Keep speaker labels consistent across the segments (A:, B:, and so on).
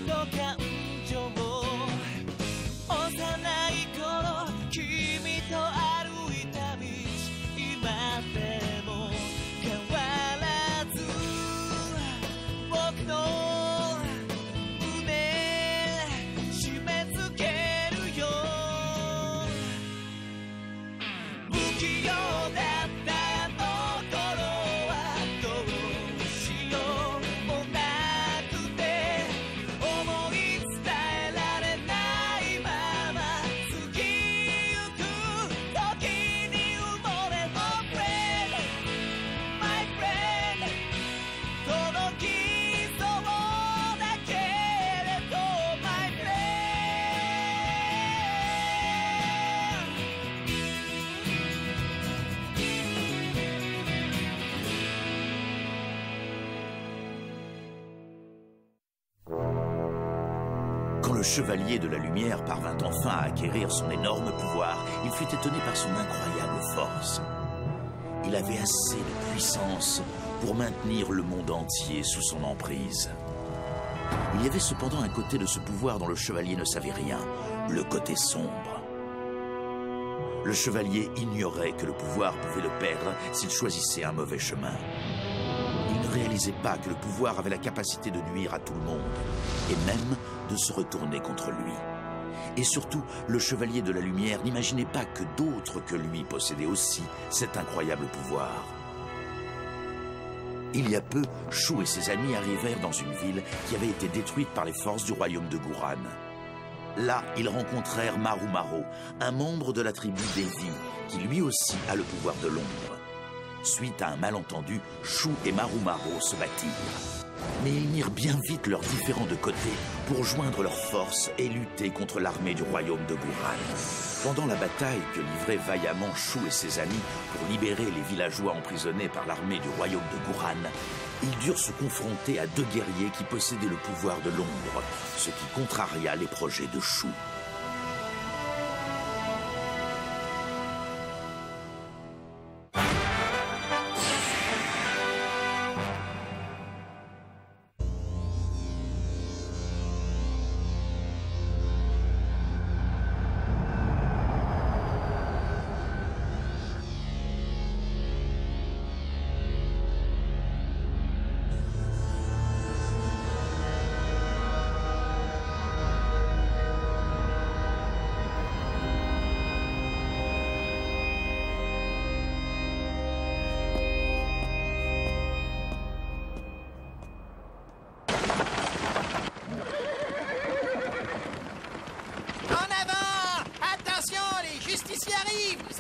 A: と感情幼い頃君と歩いた道今でも変わらず僕の胸締め付けるよ不器用だったあの頃はどうしようもなくて思い伝えられないまま過ぎゆく時に埋もれ Oh friend my friend 届きそうだけれど my friend
B: quand le chevalier de la lumière parvint enfin à acquérir son énorme pouvoir, il fut étonné par son incroyable force. Il avait assez de puissance pour maintenir le monde entier sous son emprise. Il y avait cependant un côté de ce pouvoir dont le chevalier ne savait rien, le côté sombre. Le chevalier ignorait que le pouvoir pouvait le perdre s'il choisissait un mauvais chemin. Il ne réalisait pas que le pouvoir avait la capacité de nuire à tout le monde, et même de se retourner contre lui. Et surtout, le chevalier de la lumière n'imaginait pas que d'autres que lui possédaient aussi cet incroyable pouvoir. Il y a peu, Shu et ses amis arrivèrent dans une ville qui avait été détruite par les forces du royaume de Guran. Là, ils rencontrèrent Marumaro, un membre de la tribu Devi, qui lui aussi a le pouvoir de l'ombre. Suite à un malentendu, Shu et Marumaro se battirent. Mais ils mirent bien vite leurs différends de côté pour joindre leurs forces et lutter contre l'armée du royaume de Guran. Pendant la bataille que livraient vaillamment Shu et ses amis pour libérer les villageois emprisonnés par l'armée du royaume de Guran, ils durent se confronter à deux guerriers qui possédaient le pouvoir de l'ombre, ce qui contraria les projets de Shu.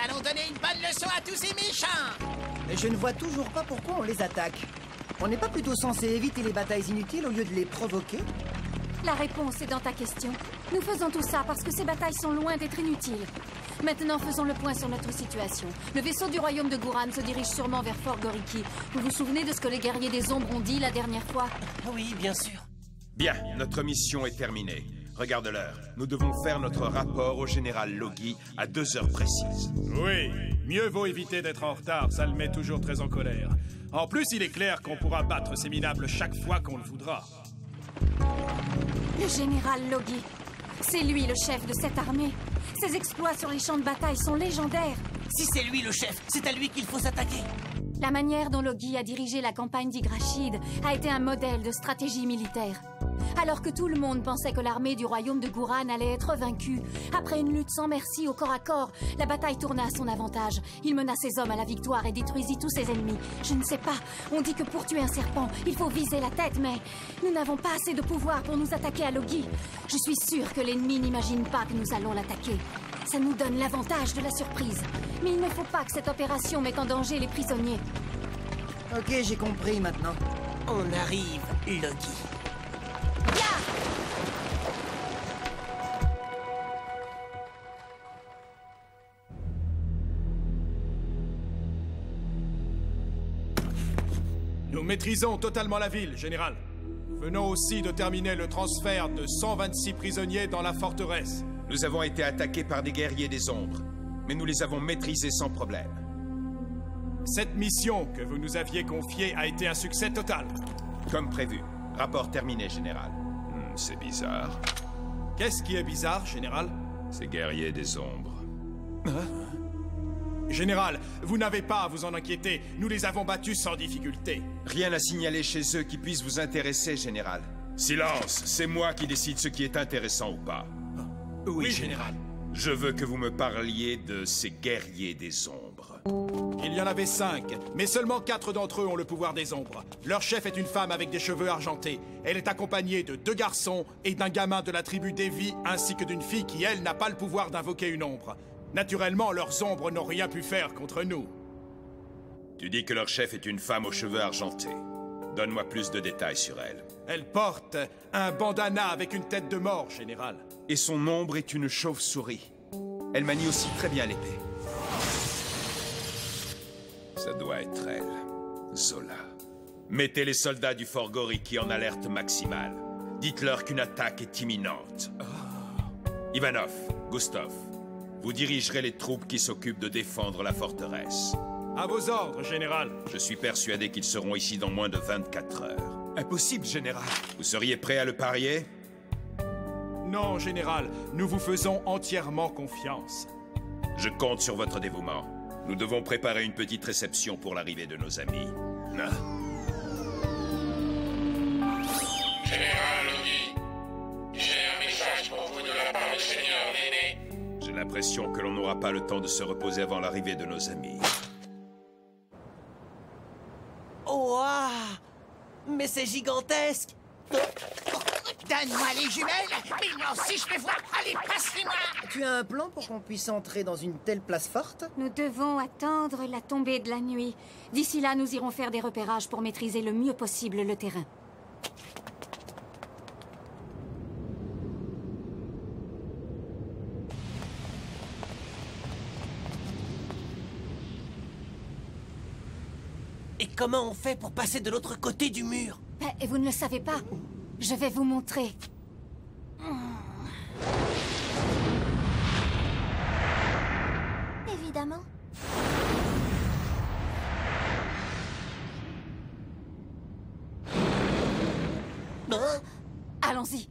C: Allons donner une bonne leçon à tous ces méchants.
D: Mais je ne vois toujours pas pourquoi on les attaque. On n'est pas plutôt censé éviter les batailles inutiles au lieu de les provoquer?
E: La réponse est dans ta question. Nous faisons tout ça parce que ces batailles sont loin d'être inutiles. Maintenant, faisons le point sur notre situation. Le vaisseau du royaume de Guran se dirige sûrement vers Fort Goriki. Vous vous souvenez de ce que les guerriers des ombres ont dit la dernière fois?
A: Oui, bien sûr.
F: Bien, notre mission est terminée. Regarde l'heure. Nous devons faire notre rapport au général Logi à 2 heures précises.
G: Oui, mieux vaut éviter d'être en retard, ça le met toujours très en colère. En plus, il est clair qu'on pourra battre ces minables chaque fois qu'on le voudra.
E: Le général Logi. C'est lui le chef de cette armée. Ses exploits sur les champs de bataille sont légendaires.
A: Si c'est lui le chef, c'est à lui qu'il faut s'attaquer.
E: La manière dont Logi a dirigé la campagne d'Yggdrasil a été un modèle de stratégie militaire. Alors que tout le monde pensait que l'armée du royaume de Guran allait être vaincue, après une lutte sans merci au corps à corps, la bataille tourna à son avantage. Il mena ses hommes à la victoire et détruisit tous ses ennemis. Je ne sais pas, on dit que pour tuer un serpent, il faut viser la tête, mais nous n'avons pas assez de pouvoir pour nous attaquer à Logi. Je suis sûre que l'ennemi n'imagine pas que nous allons l'attaquer. Ça nous donne l'avantage de la surprise. Mais il ne faut pas que cette opération mette en danger les prisonniers.
D: Ok, j'ai compris maintenant.
A: On arrive, Logi.
G: Nous maîtrisons totalement la ville, général. Nous venons aussi de terminer le transfert de 126 prisonniers dans la forteresse.
F: Nous avons été attaqués par des guerriers des ombres, mais nous les avons maîtrisés sans problème.
G: Cette mission que vous nous aviez confiée a été un succès total.
F: Comme prévu. Rapport terminé, général. C'est bizarre.
G: Qu'est-ce qui est bizarre, Général?
F: Ces guerriers des ombres.
G: Général, vous n'avez pas à vous en inquiéter. Nous les avons battus sans difficulté.
F: Rien à signaler chez eux qui puisse vous intéresser, Général. Silence, c'est moi qui décide ce qui est intéressant ou pas.
G: Oui, Général.
F: Je veux que vous me parliez de ces guerriers des ombres.
G: Il y en avait 5, mais seulement 4 d'entre eux ont le pouvoir des ombres. Leur chef est une femme avec des cheveux argentés. Elle est accompagnée de 2 garçons et d'un gamin de la tribu d'Evi, ainsi que d'une fille qui, elle, n'a pas le pouvoir d'invoquer une ombre. Naturellement, leurs ombres n'ont rien pu faire contre nous.
F: Tu dis que leur chef est une femme aux cheveux argentés. Donne-moi plus de détails sur elle.
G: Elle porte un bandana avec une tête de mort, Général.
F: Et son ombre est une chauve-souris. Elle manie aussi très bien l'épée. Ça doit être elle, Zola. Mettez les soldats du Fort Goriki en alerte maximale. Dites-leur qu'une attaque est imminente. Ivanov, Gustov, vous dirigerez les troupes qui s'occupent de défendre la forteresse.
G: À vos ordres, Général.
F: Je suis persuadé qu'ils seront ici dans moins de 24 heures.
G: Impossible, Général.
F: Vous seriez prêt à le parier?
G: Non, Général, nous vous faisons entièrement confiance.
F: Je compte sur votre dévouement. Nous devons préparer une petite réception pour l'arrivée de nos amis.
H: Général Logi, j'ai un message pour vous de la part du Seigneur Néné.
F: J'ai l'impression que l'on n'aura pas le temps de se reposer avant l'arrivée de nos amis.
A: Ouah! Mais c'est gigantesque!
C: Donne-moi les jumelles, mais moi aussi je vais voir. Allez, passe-les-moi.
D: Tu as un plan pour qu'on puisse entrer dans une telle place forte?
E: Nous devons attendre la tombée de la nuit. D'ici là, nous irons faire des repérages pour maîtriser le mieux possible le terrain.
A: Et comment on fait pour passer de l'autre côté du mur?
E: Et vous ne le savez pas? Je vais vous montrer.
I: Évidemment.
E: Allons-y.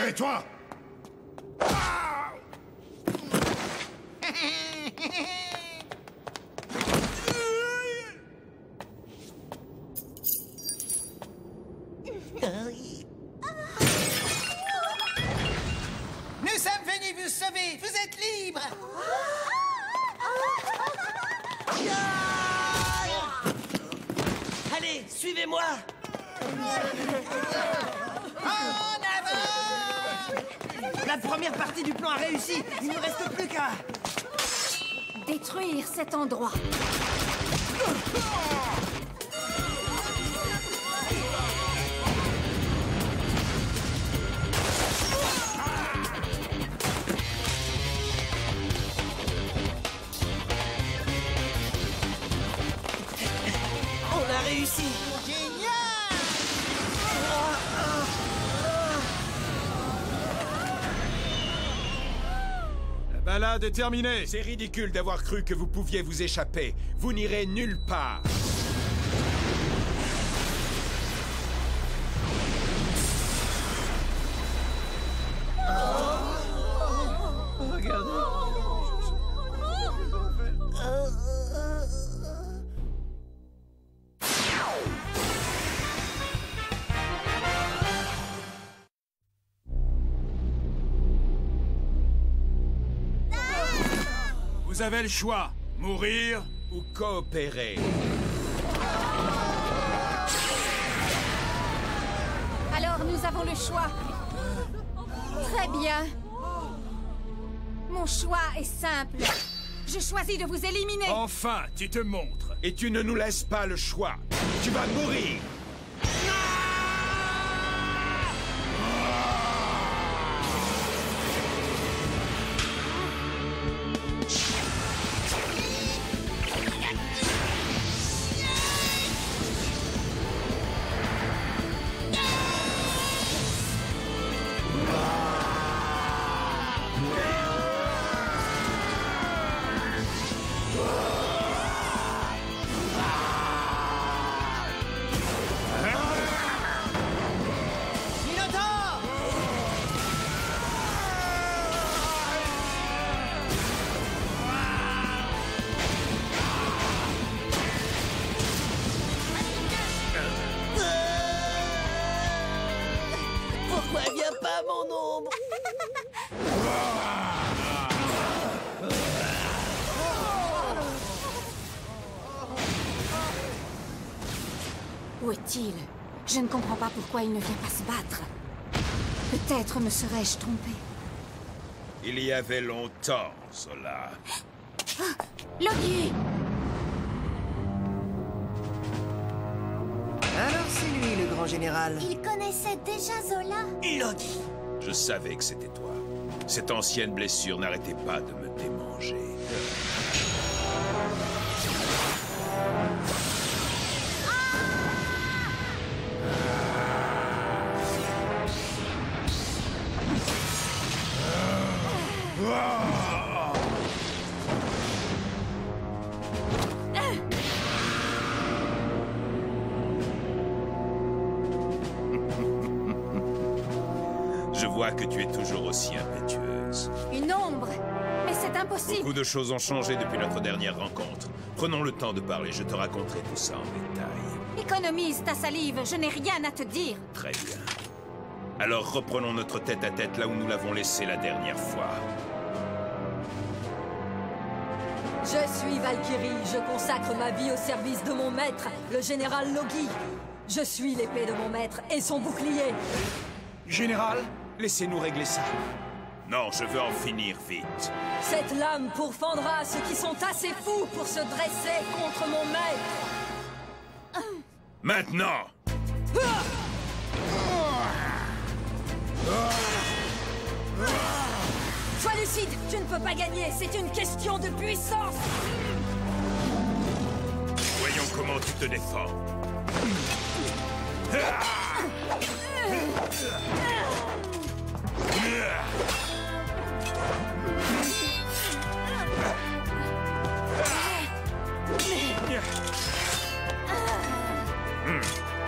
G: Hé, toi!
C: Nous sommes venus vous sauver. Vous êtes libres.
A: Allez, suivez-moi!
C: En avant!
D: La première partie du plan a réussi. Il ne reste plus qu'à...
E: Détruire cet endroit.
A: On a réussi!
C: Génial!
G: La balade est terminée.
F: C'est ridicule d'avoir cru que vous pouviez vous échapper. Vous n'irez nulle part.
G: Vous avez le choix. Mourir
F: Ou coopérer.
E: Alors, nous avons le choix. Très bien. Mon choix est simple. Je choisis de vous éliminer.
G: Enfin, tu te montres.
F: Et tu ne nous laisses pas le choix. Tu vas mourir.
C: Pourquoi vient pas mon ombre?
E: Où est-il? Je ne comprends pas pourquoi il ne vient pas se battre. Peut-être me serais-je trompée.
F: Il y avait longtemps, Zola.
E: Loki!
D: Alors c'est lui, le grand général.
I: Il connaissait déjà Zola.
C: Loki.
F: Je savais que c'était toi. Cette ancienne blessure n'arrêtait pas de me démanger. Je vois que tu es toujours aussi impétueuse.
E: Une ombre! Mais c'est impossible!
F: Beaucoup de choses ont changé depuis notre dernière rencontre. Prenons le temps de parler, je te raconterai tout ça en détail.
E: Économise ta salive, je n'ai rien à te dire.
F: Très bien. Alors reprenons notre tête-à-tête là où nous l'avons laissé la dernière fois.
J: Je suis Valkyrie, je consacre ma vie au service de mon maître, le général Loki. Je suis l'épée de mon maître et son bouclier.
G: Général,
F: Laissez-nous régler ça. Non, je veux en finir vite.
J: Cette lame pourfendra ceux qui sont assez fous pour se dresser contre mon maître.
F: Maintenant!
J: Sois lucide, tu ne peux pas gagner, c'est une question de puissance.
F: Voyons comment tu te défends.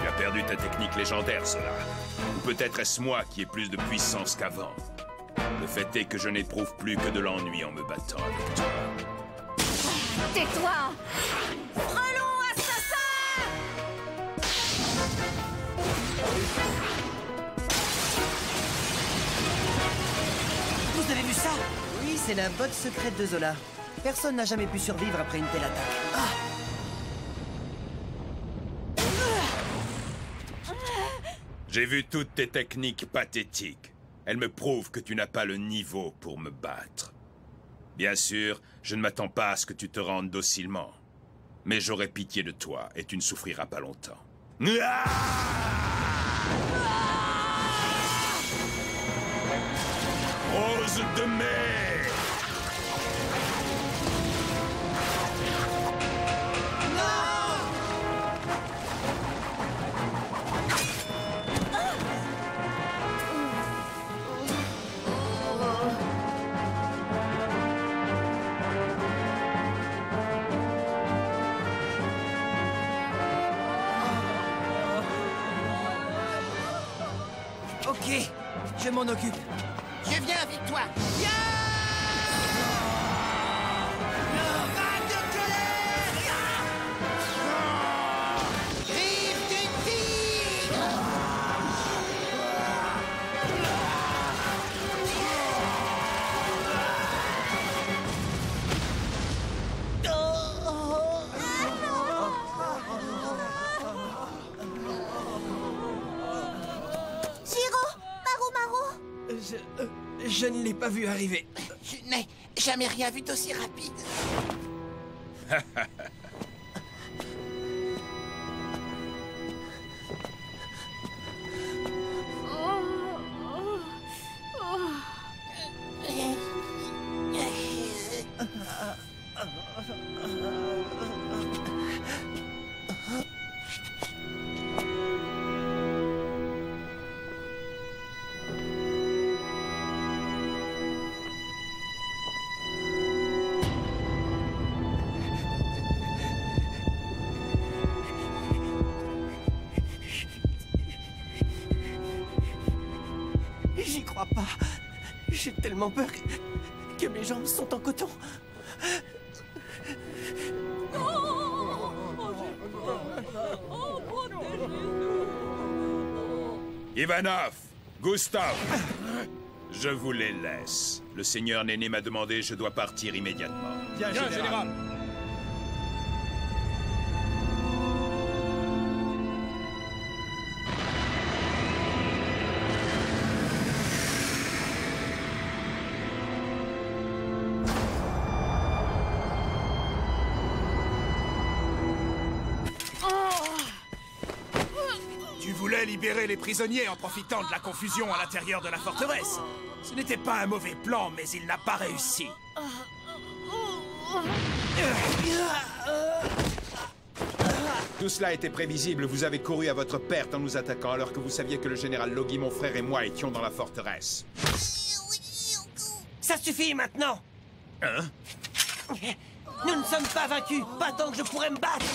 F: Tu as perdu ta technique légendaire, cela. Ou peut-être est-ce moi qui ai plus de puissance qu'avant. Le fait est que je n'éprouve plus que de l'ennui en me battant avec toi.
E: Tais-toi! Frelon assassin!
C: Vous avez vu ça?
D: Oui, c'est la botte secrète de Zola. Personne n'a jamais pu survivre après une telle attaque.
F: J'ai vu toutes tes techniques pathétiques. Elles me prouvent que tu n'as pas le niveau pour me battre. Bien sûr, je ne m'attends pas à ce que tu te rendes docilement. Mais j'aurai pitié de toi et tu ne souffriras pas longtemps. Rose de mer!
D: Ok, je m'en occupe.
C: Je viens avec toi. Vague de colère! Griffes du tigre!
I: Giro, Maru.
D: Je ne l'ai pas vu arriver.
C: Je n'ai jamais rien vu d'aussi rapide. J'y crois pas. J'ai tellement peur que mes jambes sont en coton.
F: Ivanov, Gustave, je vous les laisse. Le seigneur Néné m'a demandé, je dois partir immédiatement.
G: Bien, général. Tu voulais libérer les prisonniers en profitant de la confusion à l'intérieur de la forteresse. Ce n'était pas un mauvais plan, mais il n'a pas réussi.
F: Tout cela était prévisible. Vous avez couru à votre perte en nous attaquant alors que vous saviez que le général Logi, mon frère et moi étions dans la forteresse.
C: Ça suffit maintenant.
F: Hein?
C: Nous ne sommes pas vaincus. Pas tant que je pourrais me battre.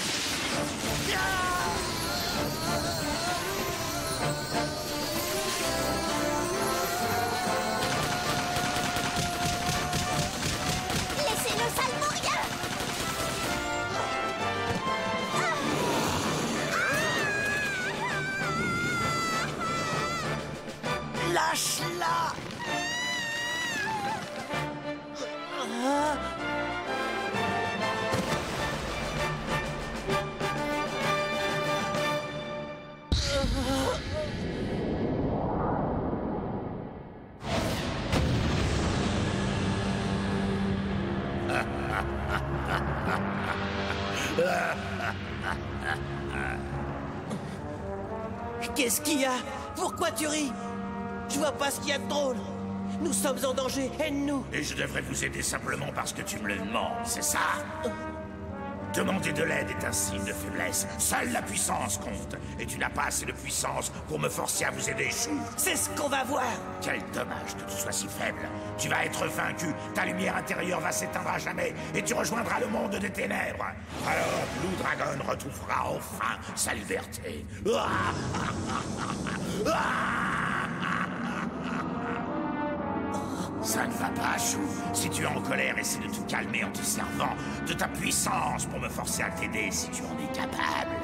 I: Laissez-le salement rien.
C: Lâche-la. Qu'est-ce qu'il y a? Pourquoi tu ris? Je vois pas ce qu'il y a de drôle. Nous sommes en danger, aide-nous.
B: Et je devrais vous aider simplement parce que tu me le demandes, c'est ça? Demander de l'aide est un signe de faiblesse. Seule la puissance compte. Et tu n'as pas assez de puissance pour me forcer à vous aider, Chou.
C: C'est ce qu'on va voir.
B: Quel dommage que tu sois si faible. Tu vas être vaincu, ta lumière intérieure va s'éteindre à jamais, et tu rejoindras le monde des ténèbres. Alors, Blue Dragon retrouvera enfin sa liberté. Ça ne va pas, Chou. Si tu es en colère, essaie de te calmer en te servant de ta puissance pour me forcer à t'aider si tu en es capable.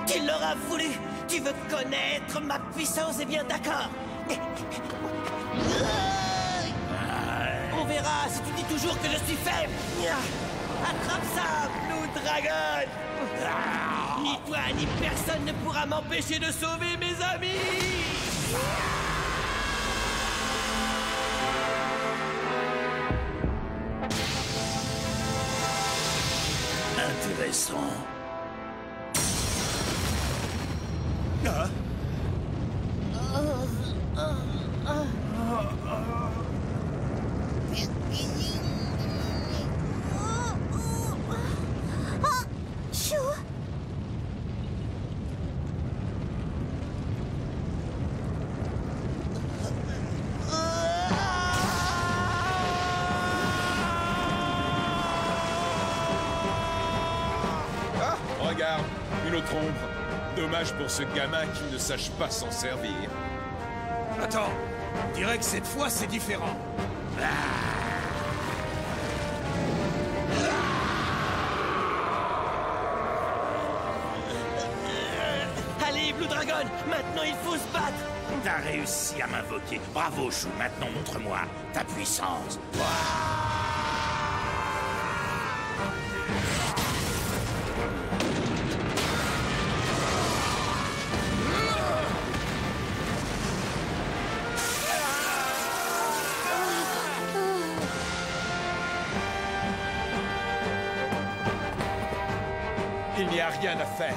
C: Qui l'aura voulu? Tu veux connaître ma puissance? Eh bien, d'accord. On verra si tu dis toujours que je suis faible. Attrape ça, Blue Dragon. Ni toi, ni personne ne pourra m'empêcher de sauver mes amis.
B: Intéressant.
I: Chou.
F: Ah, regarde, une autre ombre. Dommage pour ce gamin qui ne sache pas s'en servir.
G: Attends, on dirait que cette fois c'est différent.
C: Allez, Blue Dragon, maintenant il faut se battre.
B: T'as réussi à m'invoquer. Bravo, Chou. Maintenant, montre-moi ta puissance.
F: Il n'y a rien à faire.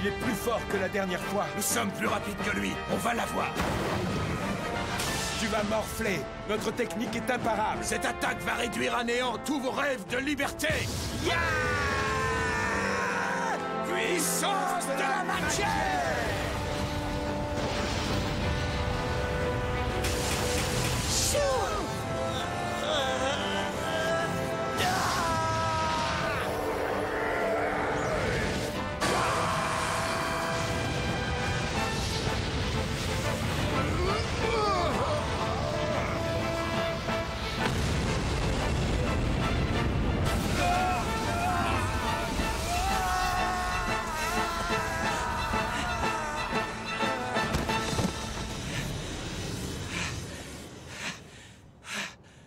F: Il est plus fort que la dernière fois.
K: Nous sommes plus rapides que lui. On va l'avoir.
F: Tu vas morfler. Notre technique est imparable.
K: Cette attaque va réduire à néant tous vos rêves de liberté. Yeah! Puissance de la matière!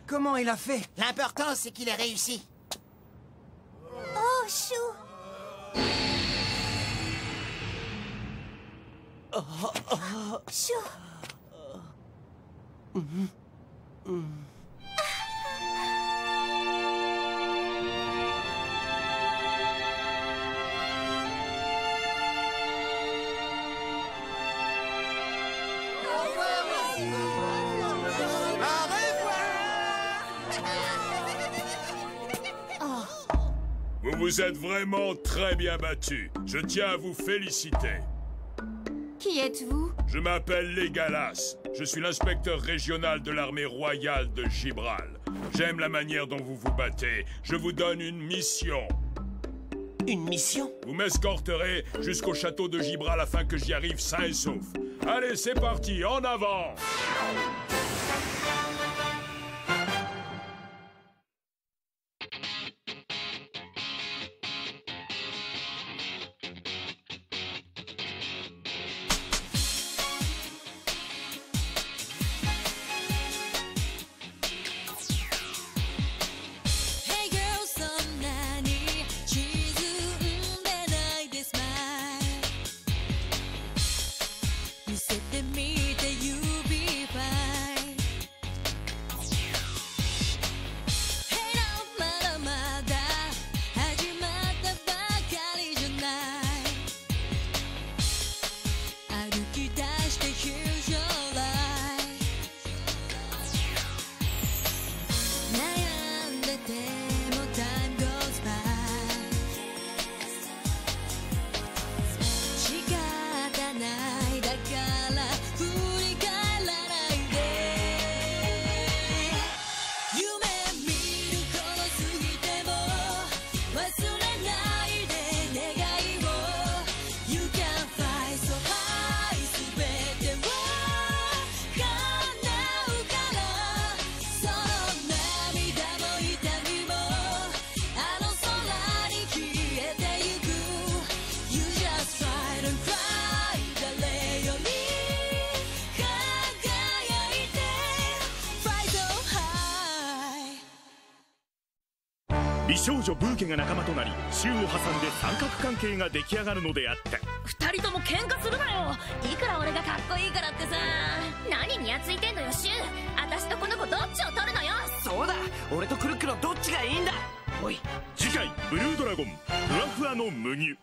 D: Comment il a fait?
L: L'important, c'est qu'il ait réussi.
I: Oh, Chou! Chou!
F: Vous vous êtes vraiment très bien battu. Je tiens à vous féliciter.
E: Qui êtes-vous?
F: Je m'appelle Legalas. Je suis l'inspecteur régional de l'armée royale de Gibral. J'aime la manière dont vous vous battez. Je vous donne une mission.
C: Une mission?
F: Vous m'escorterez jusqu'au château de Gibral afin que j'y arrive sain et sauf. Allez, c'est parti, en avant!
M: 美少女ブーケが仲間となり州を挟んで三角関係が出来上がるのであった。
N: 二人とも喧嘩するなよ。いくら俺がかっこいいからってさ。何にやついてんのよシュウ。私とこの子どっちを取るのよ。
C: そうだ、俺とクルックのどっちがいいんだ。おい。
M: 次回ブルードラゴンふわふわの麦。